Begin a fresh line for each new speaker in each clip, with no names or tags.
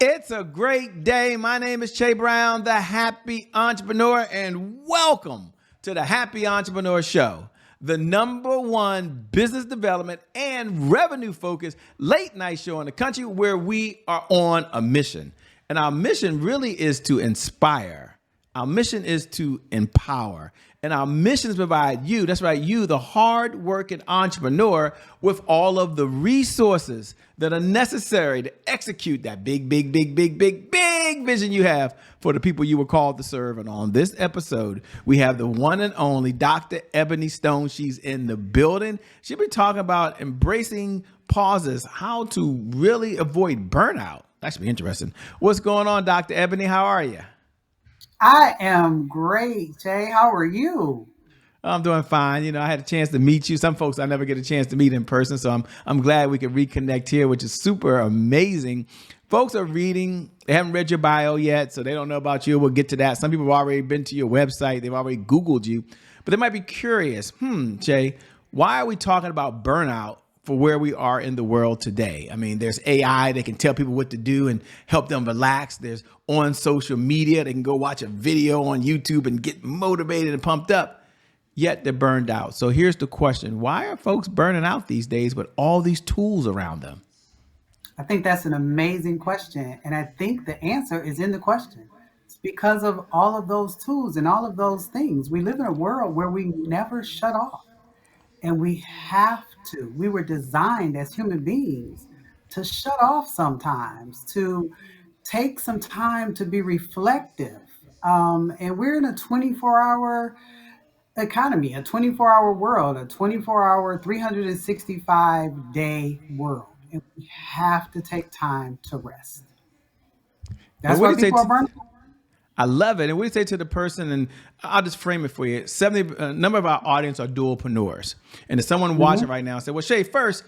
It's a great day. My name is Che Brown, the Happy Entrepreneur, and welcome to the Happy Entrepreneur Show, the #1 business development and revenue focused late night show in the country where we are on a mission. And our mission really is to inspire. Our mission is to empower. And our mission is to provide you, that's right, you, the hard-working entrepreneur, with all of the resources that are necessary to execute that big vision you have for the people you were called to serve. And on this episode, we have the one and only Dr. Ebony Stone. She's in the building. She'll be talking about embracing pauses, how to really avoid burnout. That should be interesting. What's going on, Dr. Ebony? How are you?
I am great, Jay. How are you?
I'm doing fine. You know, I had a chance to meet you. Some folks I never get a chance to meet in person, so I'm glad we could reconnect here, which is super amazing. Folks are reading. They haven't read your bio yet, so they don't know about you. We'll get to that. Some people have already been to your website. They've already Googled you, but they might be curious. Jay, why are we talking about burnout for where we are in the world today? I mean, there's AI that can tell people what to do and help them relax. There's on social media, they can go watch a video on YouTube and get motivated and pumped up, yet they're burned out. So here's the question. Why are folks burning out these days with all these tools around them?
I think that's an amazing question. And I think the answer is in the question. It's because of all of those tools and all of those things. We live in a world where we never shut off. And we have to. We were designed as human beings to shut off sometimes, to take some time to be reflective. And we're in a 24-hour economy, a 24-hour world, a 24-hour, 365-day world. And we have to take time to rest.
But
That's
what
why
do you say
people are burning.
I love it. And what do you say to the person, and I'll just frame it for you. 70 number of our audience are dualpreneurs. And if someone watching right now say, well, Shay, first,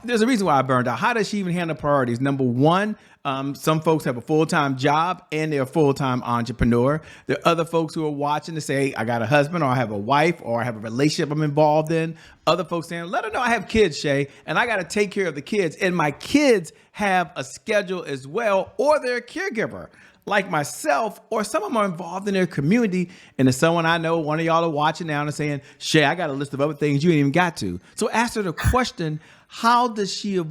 there's a reason why I burned out. How does she even handle priorities? Number one, some folks have a full-time job and they're a full-time entrepreneur. There are other folks who are watching to say, I got a husband, or I have a wife, or I have a relationship I'm involved in. Other folks saying, let her know I have kids, Shay, and I got to take care of the kids. And my kids have a schedule as well, or they're a caregiver like myself, or some of them are involved in their community. And there's someone I know, one of y'all are watching now and saying, Shay, I got a list of other things you ain't even got to. So ask her the question, how does she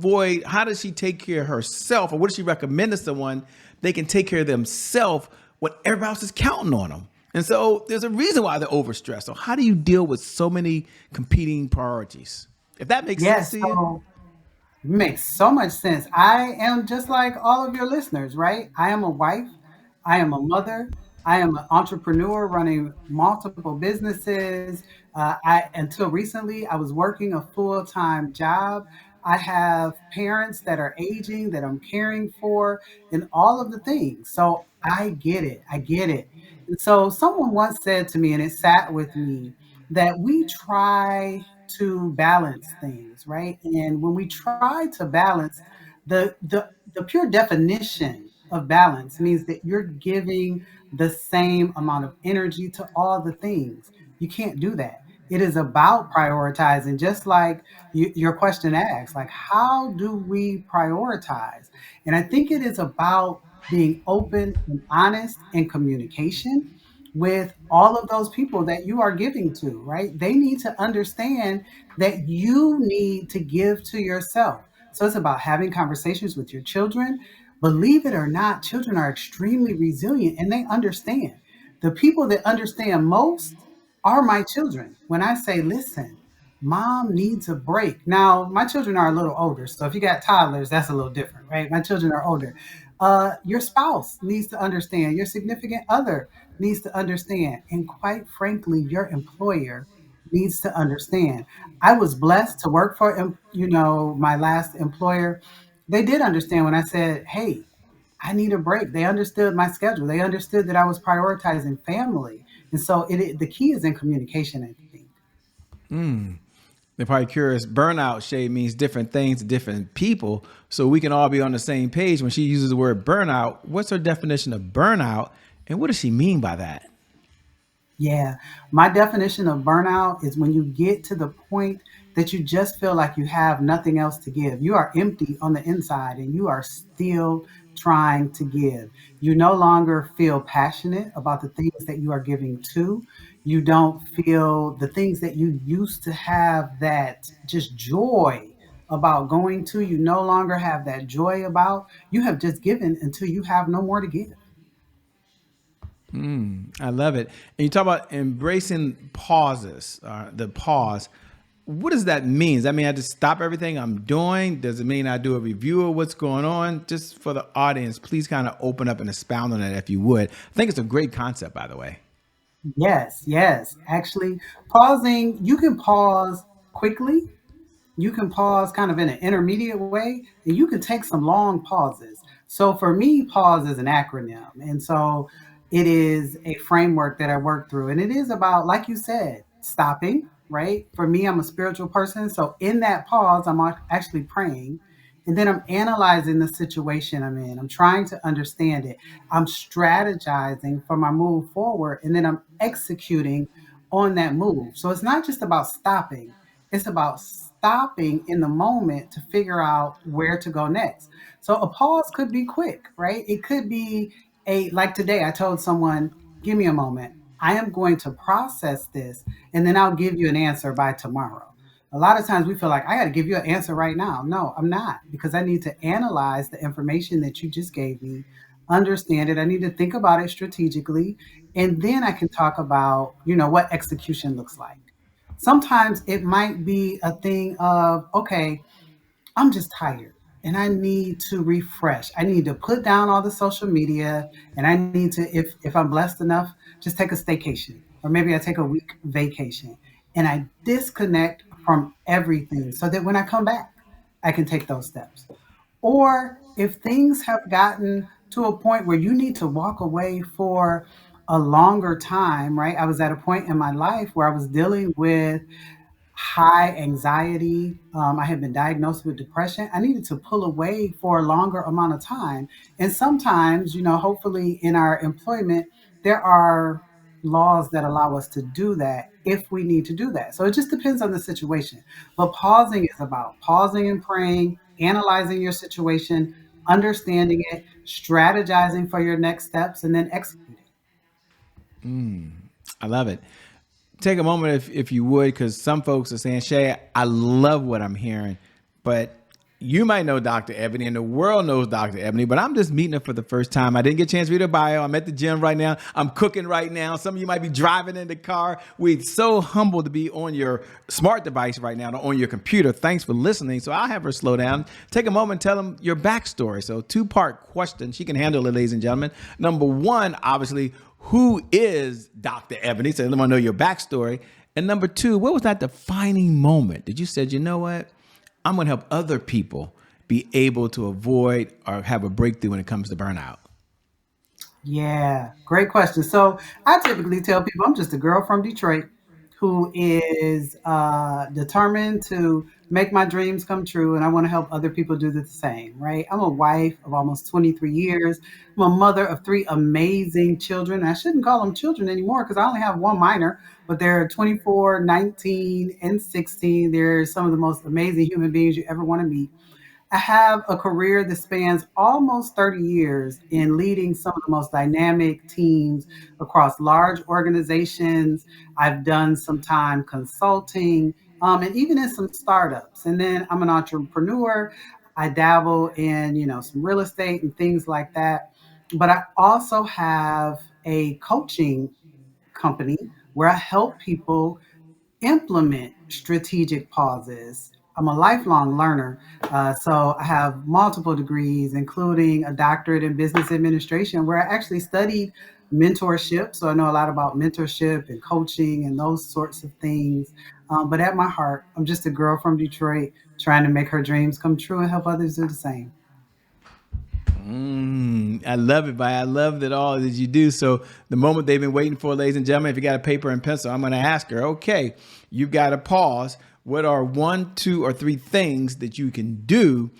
take care of herself? Or what does she recommend to someone they can take care of themselves when everybody else is counting on them? And so there's a reason why they're overstressed. So how do you deal with so many competing priorities? If that makes sense
Yes,
to you?
so makes so much sense. I am just like all of your listeners, right? I am a wife. I am a mother. I am an entrepreneur running multiple businesses. Until recently, I was working a full-time job. I have parents that are aging that I'm caring for and all of the things. So I get it. I get it. And so someone once said to me, and it sat with me, that we try to balance things, right? And when we try to balance, the pure definition of balance means that you're giving the same amount of energy to all the things. You can't do that. It is about prioritizing, just like your question asks, like, how do we prioritize? And I think it is about being open and honest in communication with all of those people that you are giving to, right? They need to understand that you need to give to yourself. So it's about having conversations with your children. Believe it or not, children are extremely resilient and they understand. The people that understand most are my children. When I say, listen, mom needs a break. Now, my children are a little older. So if you got toddlers, that's a little different, right? My children are older. Your spouse needs to understand. Your significant other needs to understand. And quite frankly, your employer needs to understand. I was blessed to work for, my last employer. They did understand when I said, hey, I need a break. They understood my schedule. They understood that I was prioritizing family. And so the key is in communication, I think.
They're probably curious. Burnout, Shay, means different things to different people. So we can all be on the same page. When she uses the word burnout, what's her definition of burnout? And what does she mean by that?
Yeah. My definition of burnout is when you get to the point that you just feel like you have nothing else to give. You are empty on the inside and you are still trying to give. You no longer feel passionate about the things that you are giving to. You don't feel the things that you used to have that just joy about going to. You no longer have that joy about. You have just given until you have no more to give.
I love it. And you talk about embracing pauses, the pause. What does that mean? Does that mean I just stop everything I'm doing? Does it mean I do a review of what's going on? Just for the audience, please kind of open up and expound on that if you would. I think it's a great concept, by the way.
Yes, yes. Actually, pausing, you can pause quickly. You can pause kind of in an intermediate way, and you can take some long pauses. So for me, pause is an acronym. And so it is a framework that I work through. And it is about, like you said, stopping, right? For me, I'm a spiritual person. So in that pause, actually praying. And then I'm analyzing the situation I'm in. I'm trying to understand it. I'm strategizing for my move forward. And then I'm executing on that move. So it's not just about stopping, it's about stopping in the moment to figure out where to go next. So a pause could be quick, right? It could be like today, I told someone, give me a moment. I am going to process this and then I'll give you an answer by tomorrow. A lot of times we feel like I got to give you an answer right now. No, I'm not, because I need to analyze the information that you just gave me, understand it. I need to think about it strategically, and then I can talk about, what execution looks like. Sometimes it might be a thing of, okay, I'm just tired and I need to refresh. I need to put down all the social media, and I need to, if I'm blessed enough, just take a staycation, or maybe I take a week vacation and I disconnect from everything so that when I come back, I can take those steps. Or if things have gotten to a point where you need to walk away for a longer time, right? I was at a point in my life where I was dealing with high anxiety. I had been diagnosed with depression. I needed to pull away for a longer amount of time. And sometimes, hopefully in our employment, there are laws that allow us to do that if we need to do that. So it just depends on the situation. But pausing is about pausing and praying, analyzing your situation, understanding it, strategizing for your next steps, and then executing.
I love it. Take a moment if you would, because some folks are saying, Shay, I love what I'm hearing, but you might know Dr. Ebony and the world knows Dr. Ebony, but I'm just meeting her for the first time. I didn't get a chance to read her bio. I'm at the gym right now. I'm cooking right now. Some of you might be driving in the car. We're so humbled to be on your smart device right now, on your computer. Thanks for listening. So I'll have her slow down. Take a moment and tell them your backstory. So two-part question. She can handle it, ladies and gentlemen. Number one, obviously, who is Dr. Ebony? So let me know your backstory. And number two, what was that defining moment that you said, you know what? I'm going to help other people be able to avoid or have a breakthrough when it comes to burnout.
Yeah, great question. So I typically tell people I'm just a girl from Detroit who is determined to make my dreams come true, and I want to help other people do the same, right? I'm a wife of almost 23 years. I'm a mother of three amazing children. I shouldn't call them children anymore because I only have one minor, but they're 24, 19, and 16. They're some of the most amazing human beings you ever want to meet. I have a career that spans almost 30 years in leading some of the most dynamic teams across large organizations. I've done some time consulting, and even in some startups. And then I'm an entrepreneur. I dabble in, some real estate and things like that. But I also have a coaching company where I help people implement strategic pauses. I'm a lifelong learner, so I have multiple degrees, including a doctorate in business administration, where I actually studied mentorship. So I know a lot about mentorship and coaching and those sorts of things. But at my heart, I'm just a girl from Detroit trying to make her dreams come true and help others do the same.
I love it, Vi. I love that all that you do. So the moment they've been waiting for, ladies and gentlemen, if you got a paper and pencil, I'm going to ask her, okay, you've got to pause. What are 1, 2, or 3 things that you can do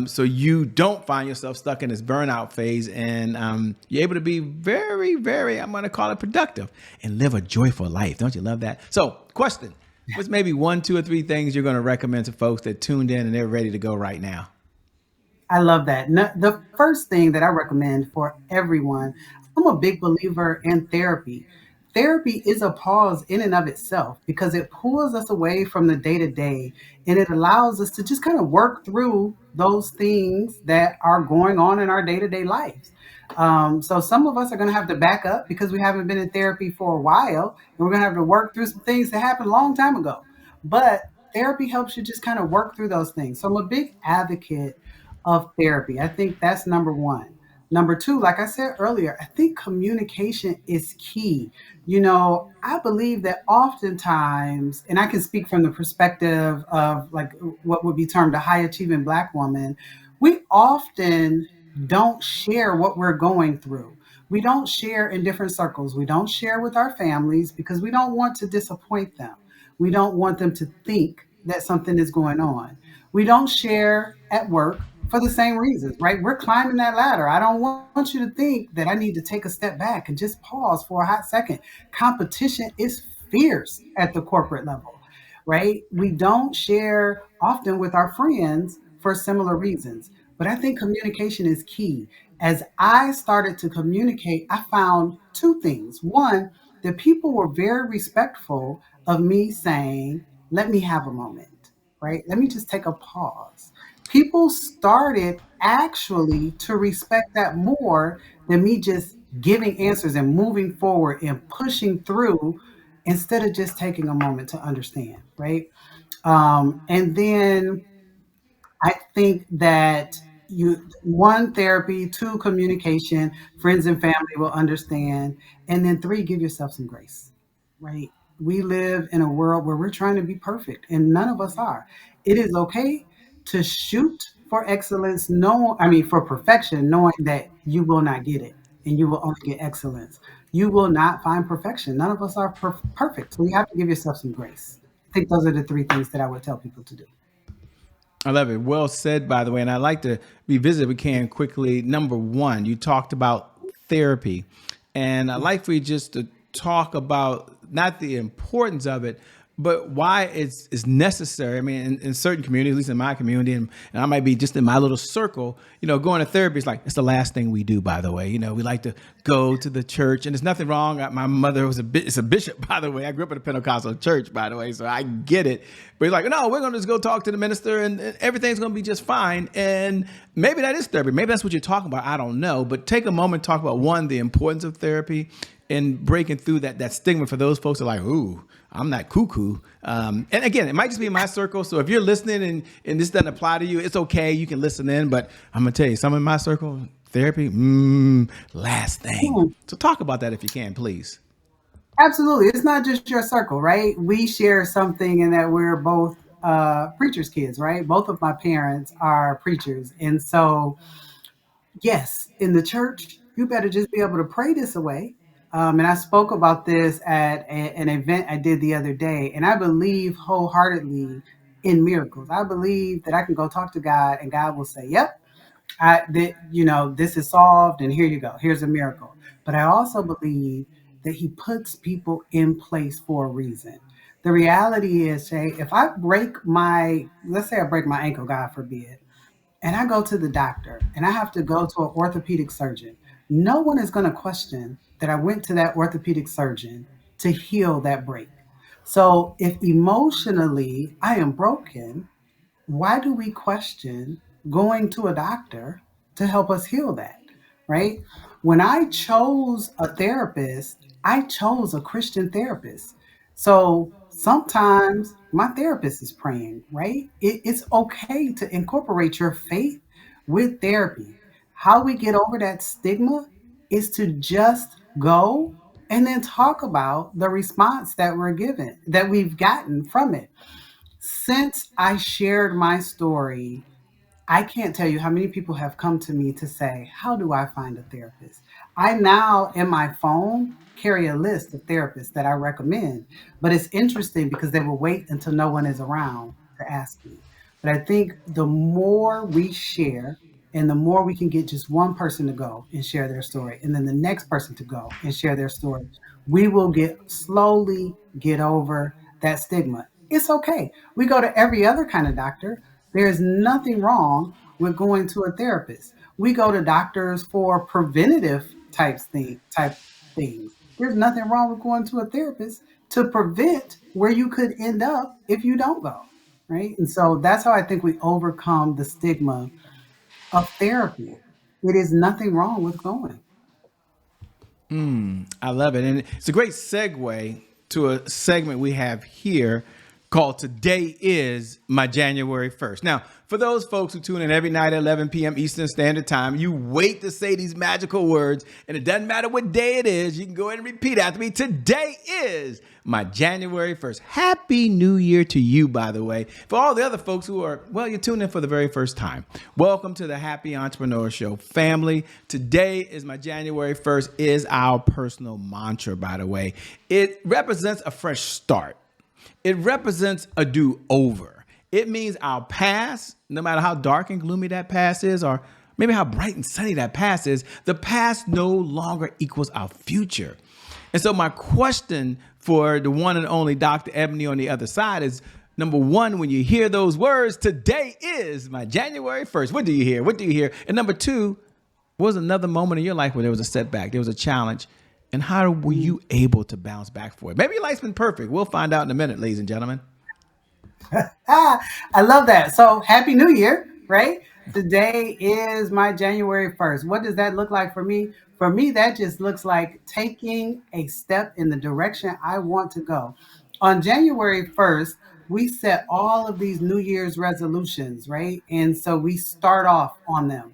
so you don't find yourself stuck in this burnout phase and you're able to be very, very, I'm going to call it productive and live a joyful life. Don't you love that? So question, what's maybe 1, 2, or 3 things you're going to recommend to folks that tuned in and they're ready to go right now?
I love that. The first thing that I recommend for everyone, I'm a big believer in therapy. Therapy is a pause in and of itself because it pulls us away from the day to day and it allows us to just kind of work through those things that are going on in our day to day lives. So some of us are going to have to back up because we haven't been in therapy for a while, and we're going to have to work through some things that happened a long time ago. But therapy helps you just kind of work through those things. So I'm a big advocate of therapy. I think that's number one. Number two, like I said earlier, I think communication is key. I believe that oftentimes, and I can speak from the perspective of like what would be termed a high achieving Black woman, we often don't share what we're going through. We don't share in different circles. We don't share with our families because we don't want to disappoint them. We don't want them to think that something is going on. We don't share at work for the same reasons, right? We're climbing that ladder. I don't want you to think that I need to take a step back and just pause for a hot second. Competition is fierce at the corporate level, right? We don't share often with our friends for similar reasons. But I think communication is key. As I started to communicate, I found two things. One, that people were very respectful of me saying, let me have a moment, right? Let me just take a pause. People started actually to respect that more than me just giving answers and moving forward and pushing through instead of just taking a moment to understand, right? And then I think that you one therapy, two communication, friends and family will understand, and then three give yourself some grace. Right? We live in a world where we're trying to be perfect, and none of us are. It is okay to shoot for excellence, no, I mean for perfection, knowing that you will not get it, and you will only get excellence. You will not find perfection. None of us are perfect, so you have to give yourself some grace. I think those are the three things that I would tell people to do.
I love it. Well said, by the way. And I'd like to revisit, if we can, quickly. Number one, you talked about therapy. And I'd like for you just to talk about not the importance of it, but why it's necessary. I mean, in certain communities, at least in my community, and I might be just in my little circle, going to therapy is like, it's the last thing we do, by the way. We like to go to the church, and there's nothing wrong. My mother was it's a bishop, by the way. I grew up in a Pentecostal church, by the way, so I get it. But he's like, no, we're going to just go talk to the minister, and everything's going to be just fine. And maybe that is therapy. Maybe that's what you're talking about. I don't know. But take a moment, talk about, one, the importance of therapy, and breaking through that stigma for those folks that are like, ooh, I'm not cuckoo. And again, it might just be in my circle. So if you're listening and this doesn't apply to you, it's okay. You can listen in. But I'm going to tell you, some in my circle, therapy, last thing.
Hmm.
So talk about that if you can, please.
Absolutely. It's not just your circle, right? We share something in that we're both preachers' kids, right? Both of my parents are preachers. And so, yes, in the church, you better just be able to pray this away. And I spoke about this at an event I did the other day. And I believe wholeheartedly in miracles. I believe that I can go talk to God and God will say, yep, this is solved and here you go. Here's a miracle. But I also believe that he puts people in place for a reason. The reality is, Shay, if let's say I break my ankle, God forbid, and I go to the doctor and I have to go to an orthopedic surgeon, no one is going to question that I went to that orthopedic surgeon to heal that break. So if emotionally I am broken, why do we question going to a doctor to help us heal that? Right? When I chose a therapist, I chose a Christian therapist. So sometimes my therapist is praying, right? It's okay to incorporate your faith with therapy. How we get over that stigma is to just go and then talk about the response that we've gotten from it. Since I shared my story, I can't tell you how many people have come to me to say, how do I find a therapist? I now, in my phone, carry a list of therapists that I recommend. But it's interesting because they will wait until no one is around to ask me. But I think the more we share and the more we can get just one person to go and share their story, and then the next person to go and share their story, we will slowly get over that stigma. It's okay. We go to every other kind of doctor. There's nothing wrong with going to a therapist. We go to doctors for preventative type things. There's nothing wrong with going to a therapist to prevent where you could end up if you don't go, right? And so that's how I think we overcome the stigma of therapy. It is nothing wrong with going.
I love it. And it's a great segue to a segment we have here called Today is My January 1st. Now, for those folks who tune in every night at 11 p.m. Eastern Standard Time, you wait to say these magical words, and it doesn't matter what day it is. You can go ahead and repeat after me. Today is my January 1st. Happy New Year to you, by the way. For all the other folks who are, well, you're tuned in for the very first time. Welcome to the Happy Entrepreneur Show family. Today is my January 1st is our personal mantra, by the way. It represents a fresh start. It represents a do-over. It means our past, no matter how dark and gloomy that past is, or maybe how bright and sunny that past is, the past no longer equals our future. And so my question for the one and only Dr. Ebony on the other side is, number one, when you hear those words, today is my January 1st. What do you hear? What do you hear? And number two, what was another moment in your life where there was a setback, there was a challenge, and how were you able to bounce back for it? Maybe your life's been perfect. We'll find out in a minute, ladies and gentlemen.
I love that. So happy New Year, right? Today is my January 1st. What does that look like for me? For me, that just looks like taking a step in the direction I want to go. On January 1st, we set all of these New Year's resolutions, right? And so we start off on them.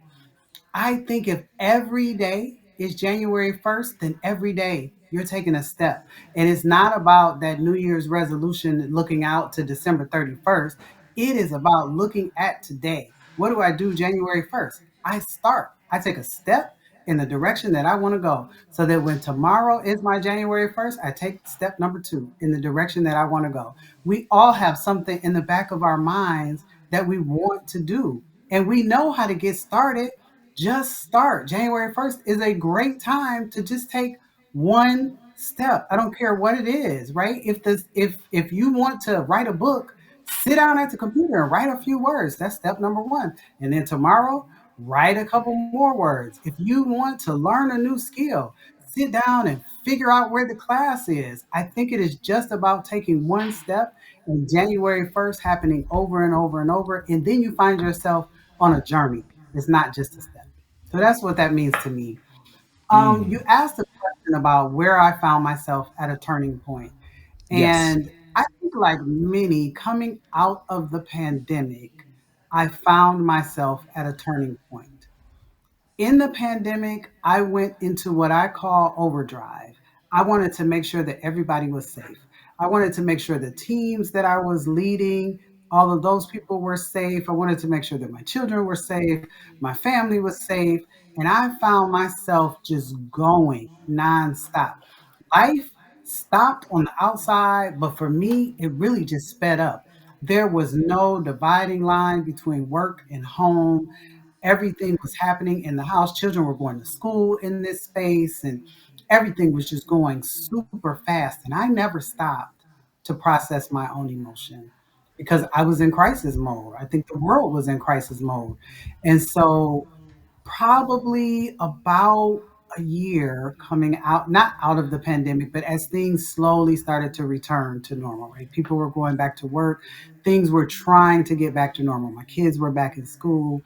I think if every day is January 1st, then every day you're taking a step. And it's not about that New Year's resolution looking out to December 31st. It is about looking at today. What do I do January 1st? I start. I take a step in the direction that I want to go. So that when tomorrow is my January 1st, I take step number two in the direction that I want to go. We all have something in the back of our minds that we want to do. And we know how to get started. Just start. January 1st is a great time to just take one step. I don't care what it is, right? If you want to write a book, sit down at the computer and write a few words. That's step number one. And then tomorrow, write a couple more words. If you want to learn a new skill, sit down and figure out where the class is. I think it is just about taking one step and January 1st happening over and over and over. And then you find yourself on a journey. It's not just a step. So that's what that means to me. You asked a question about where I found myself at a turning point.
Yes.
And I think, like many coming out of the pandemic, I found myself at a turning point. In the pandemic, I went into what I call overdrive. I wanted to make sure that everybody was safe. I wanted to make sure the teams that I was leading, all of those people were safe. I wanted to make sure that my children were safe, my family was safe. And I found myself just going nonstop. Life stopped on the outside, but for me, it really just sped up. There was no dividing line between work and home. Everything was happening in the house. Children were going to school in this space, and everything was just going super fast. And I never stopped to process my own emotion because I was in crisis mode. I think the world was in crisis mode. And so probably about a year coming out, not out of the pandemic, but as things slowly started to return to normal, right? People were going back to work, things were trying to get back to normal. My kids were back in school.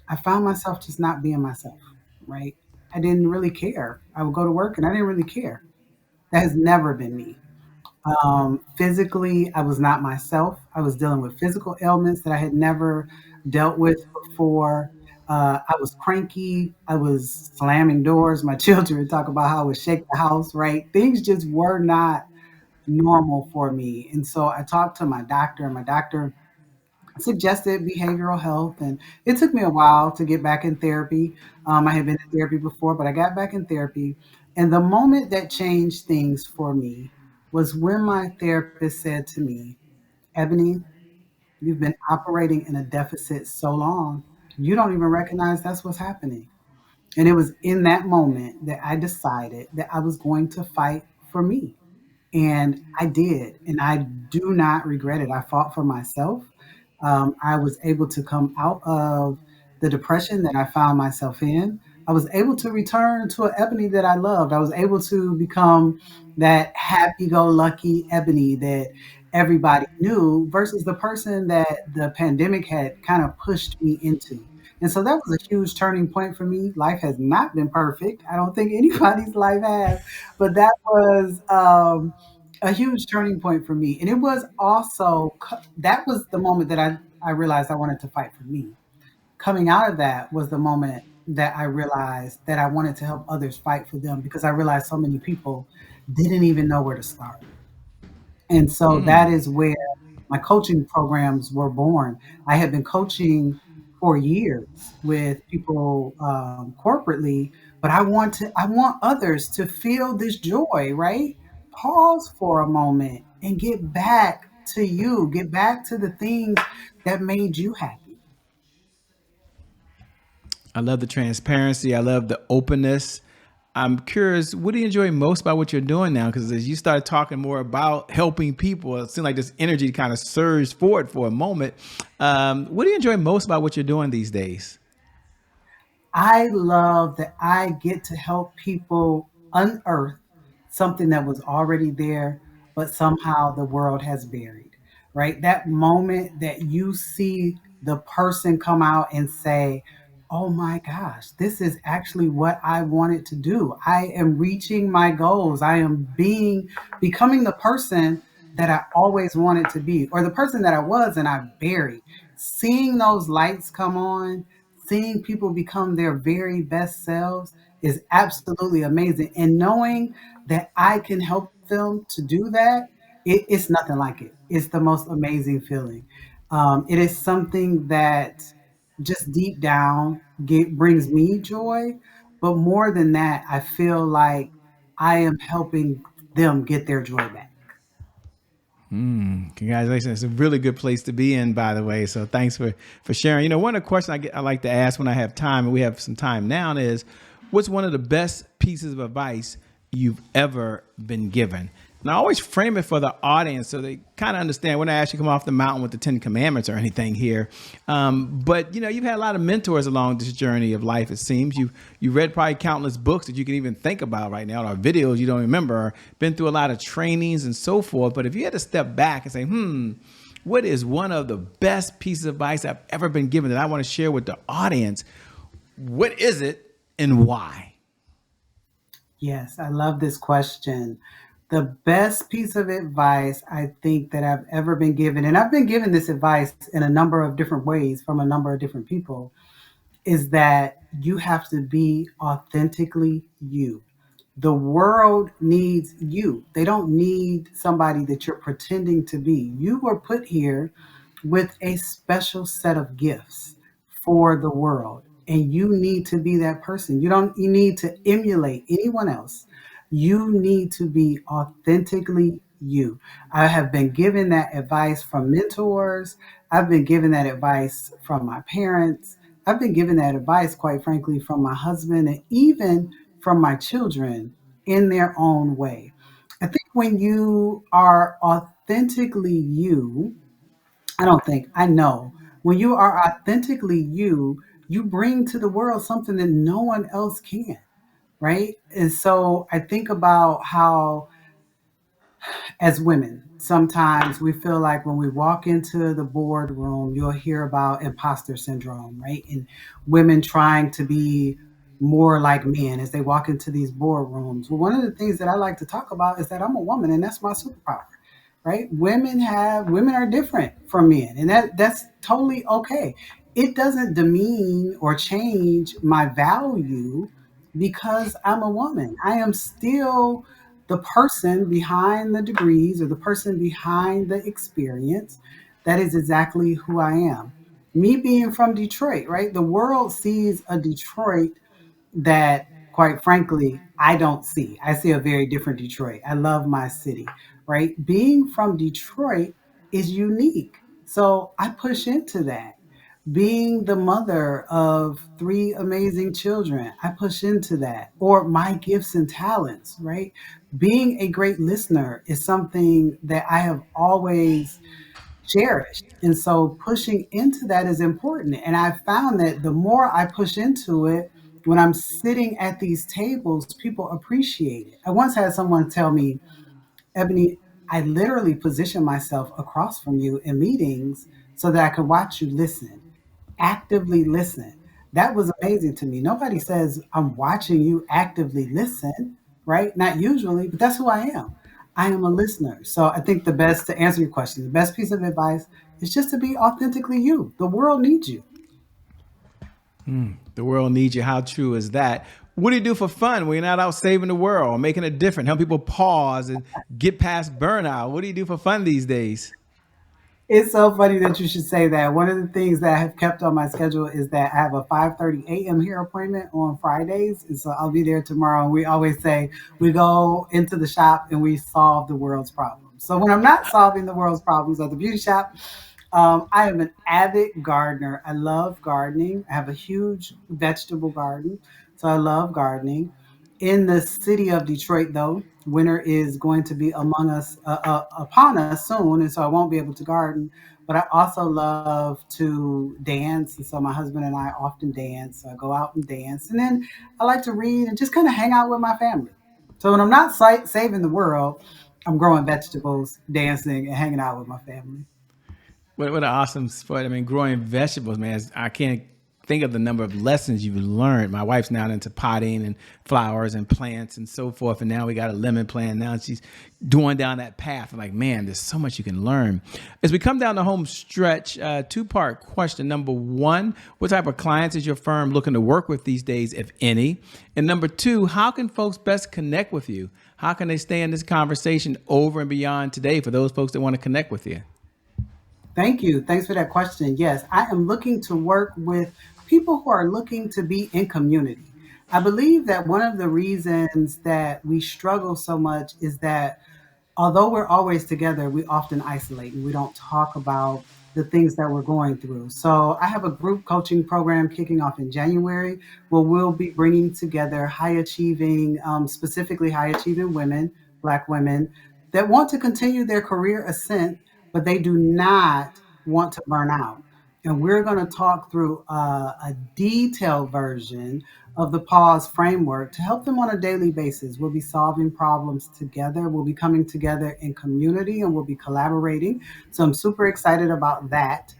I found myself just not being myself, right? I didn't really care. I would go to work and I didn't really care. That has never been me. Physically, I was not myself. I was dealing with physical ailments that I had never dealt with before. I was cranky. I was slamming doors. My children talk about how I would shake the house, right? Things just were not normal for me. And so I talked to my doctor, and my doctor suggested behavioral health. And it took me a while to get back in therapy. I had been in therapy before, but I got back in therapy. And the moment that changed things for me was when my therapist said to me, Ebony, you've been operating in a deficit so long, you don't even recognize that's what's happening. And it was in that moment that I decided that I was going to fight for me. And I did. And I do not regret it. I fought for myself. I was able to come out of the depression that I found myself in, I was able to return to an Ebony that I loved. I was able to become that happy go lucky Ebony that everybody knew versus the person that the pandemic had kind of pushed me into. And so that was a huge turning point for me. Life has not been perfect. I don't think anybody's life has, but that was a huge turning point for me. And it was also, that was the moment that I realized I wanted to fight for me. Coming out of that was the moment that I realized that I wanted to help others fight for them because I realized so many people didn't even know where to start. And so that is where my coaching programs were born. I had been coaching for years with people corporately, but I want others to feel this joy, right? Pause for a moment and get back to you, get back to the things that made you happy.
I love the transparency. I love the openness. I'm curious, what do you enjoy most about what you're doing now? Because as you started talking more about helping people, it seemed like this energy kind of surged forward for a moment. What do you enjoy most about what you're doing these days?
I love that I get to help people unearth something that was already there, but somehow the world has buried, right? That moment that you see the person come out and say, oh my gosh, this is actually what I wanted to do. I am reaching my goals. I am becoming the person that I always wanted to be, or the person that I was and I buried. Seeing those lights come on, seeing people become their very best selves is absolutely amazing. And knowing that I can help them to do that, it's nothing like it. It's the most amazing feeling. It is something that just deep down brings me joy. But more than that, I feel like I am helping them get their joy back.
Congratulations. It's a really good place to be in, by the way. So thanks for sharing. You know, one of the questions I like to ask when I have time, and we have some time now, is what's one of the best pieces of advice you've ever been given? And I always frame it for the audience so they kind of understand. We're not actually come off the mountain with the 10 Commandments or anything here. But, you know, you've had a lot of mentors along this journey of life, it seems. You've read probably countless books that you can even think about right now, or videos you don't remember, or been through a lot of trainings and so forth. But if you had to step back and say, what is one of the best pieces of advice I've ever been given that I want to share with the audience? What is it and why?
Yes, I love this question. The best piece of advice I think that I've ever been given, and I've been given this advice in a number of different ways from a number of different people, is that you have to be authentically you. The world needs you. They don't need somebody that you're pretending to be. You were put here with a special set of gifts for the world, and you need to be that person. You need to emulate anyone else. You need to be authentically you. I have been given that advice from mentors. I've been given that advice from my parents. I've been given that advice, quite frankly, from my husband and even from my children in their own way. I think when you are authentically you, I don't think, I know, when you are authentically you, you bring to the world something that no one else can, right? And so I think about how as women, sometimes we feel like when we walk into the boardroom, you'll hear about imposter syndrome, right? And women trying to be more like men as they walk into these boardrooms. Well, one of the things that I like to talk about is that I'm a woman and that's my superpower, right? Women are different from men, and that's totally okay. It doesn't demean or change my value because I'm a woman. I am still the person behind the degrees or the person behind the experience. That is exactly who I am. Me being from Detroit, right? The world sees a Detroit that, quite frankly, I don't see. I see a very different Detroit. I love my city, right? Being from Detroit is unique. So I push into that. Being the mother of three amazing children, I push into that. Or my gifts and talents, right? Being a great listener is something that I have always cherished. And so pushing into that is important. And I found that the more I push into it, when I'm sitting at these tables, people appreciate it. I once had someone tell me, Ebony, I literally position myself across from you in meetings so that I could watch you listen, actively listen. That was amazing to me. Nobody says, I'm watching you actively listen, right? Not usually, but that's who I am. I am a listener. So I think the best, to answer your question, the best piece of advice is just to be authentically you. The world needs you.
The world needs you. How true is that? What do you do for fun when you're not out saving the world, making a difference, help people pause and get past burnout? What do you do for fun these days?
It's so funny that you should say that. One of the things that I have kept on my schedule is that I have a 5:30 a.m. hair appointment on Fridays, and so I'll be there tomorrow. And we always say we go into the shop and we solve the world's problems. So when I'm not solving the world's problems at the beauty shop, I am an avid gardener. I love gardening. I have a huge vegetable garden, so I love gardening. In the city of Detroit, though, winter is going to be among us, upon us soon, and so I won't be able to garden. But I also love to dance, and so my husband and I often dance. So I go out and dance, and then I like to read and just kind of hang out with my family. So when I'm not saving the world, I'm growing vegetables, dancing, and hanging out with my family.
What an awesome sport. I mean, growing vegetables, man. I can't think of the number of lessons you've learned. My wife's now into potting and flowers and plants and so forth. And now we got a lemon plant. Now she's doing down that path. I'm like, man, there's so much you can learn. As we come down the home stretch, two-part question. Number one, what type of clients is your firm looking to work with these days, if any? And number two, how can folks best connect with you? How can they stay in this conversation over and beyond today for those folks that want to connect with you?
Thank you. Thanks for that question. Yes, I am looking to work with people who are looking to be in community. I believe that one of the reasons that we struggle so much is that although we're always together, we often isolate and we don't talk about the things that we're going through. So I have a group coaching program kicking off in January where we'll be bringing together high achieving, specifically high achieving women, Black women that want to continue their career ascent, but they do not want to burn out. And we're going to talk through a detailed version of the pause framework to help them on a daily basis. We'll be solving problems together. We'll be coming together in community and we'll be collaborating. So I'm super excited about that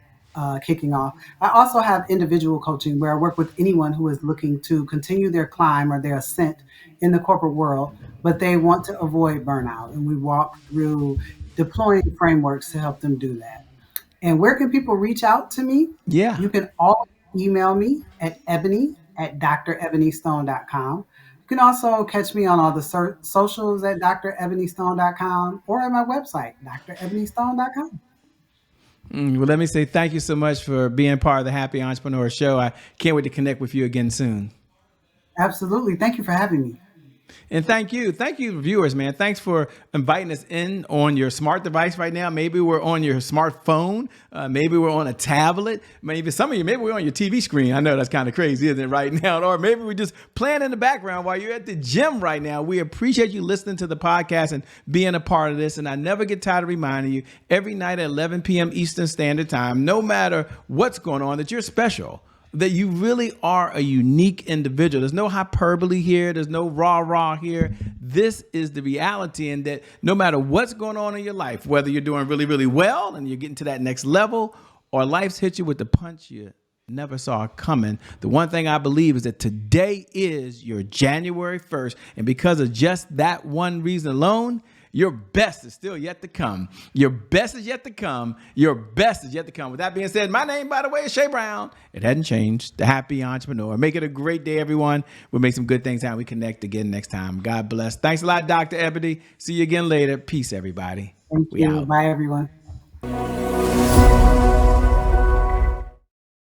kicking off. I also have individual coaching where I work with anyone who is looking to continue their climb or their ascent in the corporate world, but they want to avoid burnout. And we walk through deploying frameworks to help them do that. And where can people reach out to me?
Yeah.
You can all email me at ebony@drebonystone.com. You can also catch me on all the socials at drebonystone.com or at my website, drebonystone.com.
Well, let me say thank you so much for being part of the Happy Entrepreneur Show. I can't wait to connect with you again soon.
Absolutely. Thank you for having me.
And thank you, viewers, man. Thanks for inviting us in on your smart device right now. Maybe we're on your smartphone. Maybe we're on a tablet. Maybe some of you, maybe we're on your TV screen. I know that's kind of crazy, isn't it, right now? Or maybe we're just playing in the background while you're at the gym right now. We appreciate you listening to the podcast and being a part of this. And I never get tired of reminding you every night at 11 p.m. Eastern Standard Time, no matter what's going on, that you're special, that you really are a unique individual. There's no hyperbole here. There's no rah-rah here. This is the reality, and that no matter what's going on in your life, whether you're doing really, really well and you're getting to that next level, or life's hit you with the punch you never saw coming, the one thing I believe is that today is your January 1st, and because of just that one reason alone, your best is still yet to come. Your best is yet to come. Your best is yet to come. With that being said, my name, by the way, is Shay Brown. It hadn't changed. The Happy Entrepreneur. Make it a great day, everyone. We'll make some good things happen. We connect again next time. God bless. Thanks a lot, Dr. Ebony. See you again later. Peace, everybody.
Thank
We
you.
out.
Bye, everyone.